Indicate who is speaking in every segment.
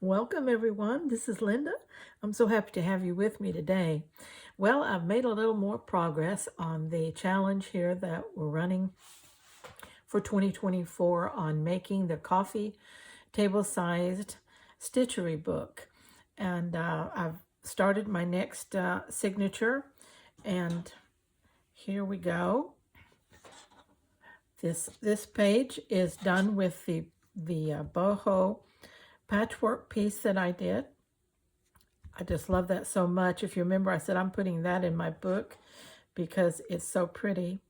Speaker 1: Welcome everyone, this is Linda. I'm so happy to have you with me today. Well, I've made a little more progress on the challenge here that we're running for 2024 on making the coffee table-sized Stitchery book. And I've started my next signature, and here we go. This page is done with the boho patchwork piece that I did. I just love that so much. If you remember, I said I'm putting that in my book because it's so pretty.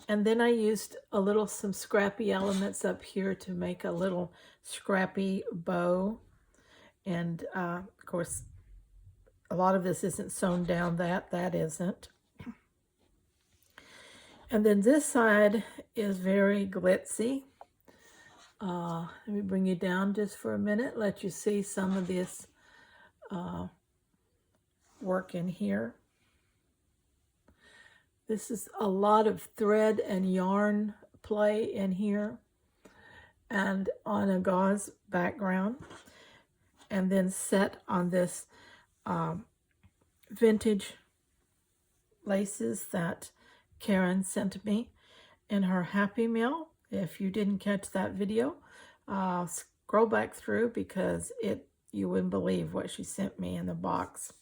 Speaker 1: And then I used some scrappy elements up here to make a little scrappy bow. And of course, a lot of this isn't sewn down, that isn't. And then this side is very glitzy. Let me bring you down just for a minute, let you see some of this work in here. This is a lot of thread and yarn play in here and on a gauze background, and then set on this vintage laces that Karen sent me in her Happy Meal. If you didn't catch that video, scroll back through because you wouldn't believe what she sent me in the box.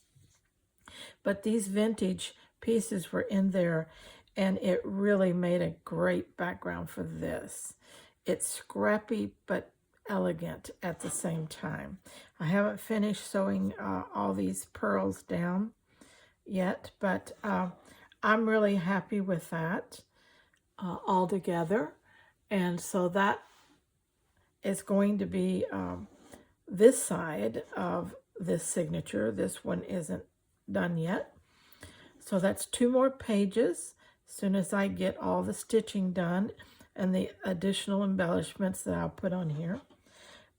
Speaker 1: But these vintage pieces were in there, and it really made a great background for this. It's scrappy but elegant at the same time. I haven't finished sewing all these pearls down yet, but I'm really happy with that all together. And so that is going to be this side of this signature. This one isn't done yet. So that's 2 more pages. As soon as I get all the stitching done and the additional embellishments that I'll put on here,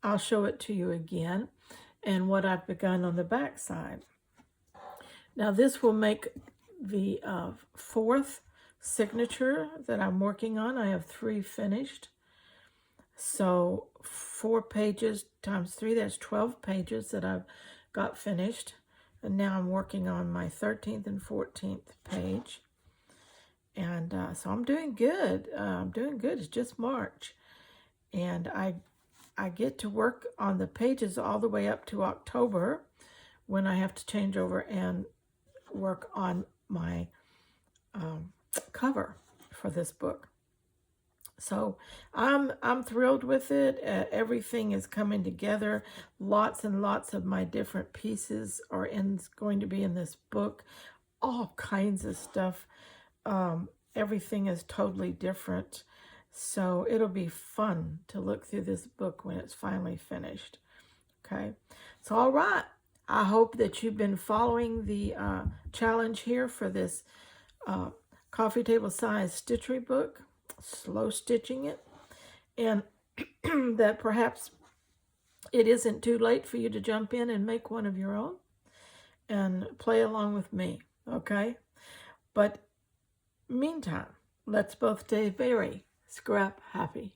Speaker 1: I'll show it to you again and what I've begun on the back side. Now this will make the 4th signature that I'm working on. I have 3 finished. So 4 pages times 3, that's 12 pages that I've got finished. And now I'm working on my 13th and 14th page. And so I'm doing good. I'm doing good. It's just March. And I get to work on the pages all the way up to October, when I have to change over and work on my cover for this book. So I'm thrilled with it. Everything is coming together. Lots and lots of my different pieces are going to be in this book. All kinds of stuff. Everything is totally different. So it'll be fun to look through this book when it's finally finished. Okay. So all right. I hope that you've been following the challenge here for this coffee table size Stitchery book, slow stitching it, and that perhaps it isn't too late for you to jump in and make one of your own and play along with me, okay? But meantime, let's both stay very scrap happy.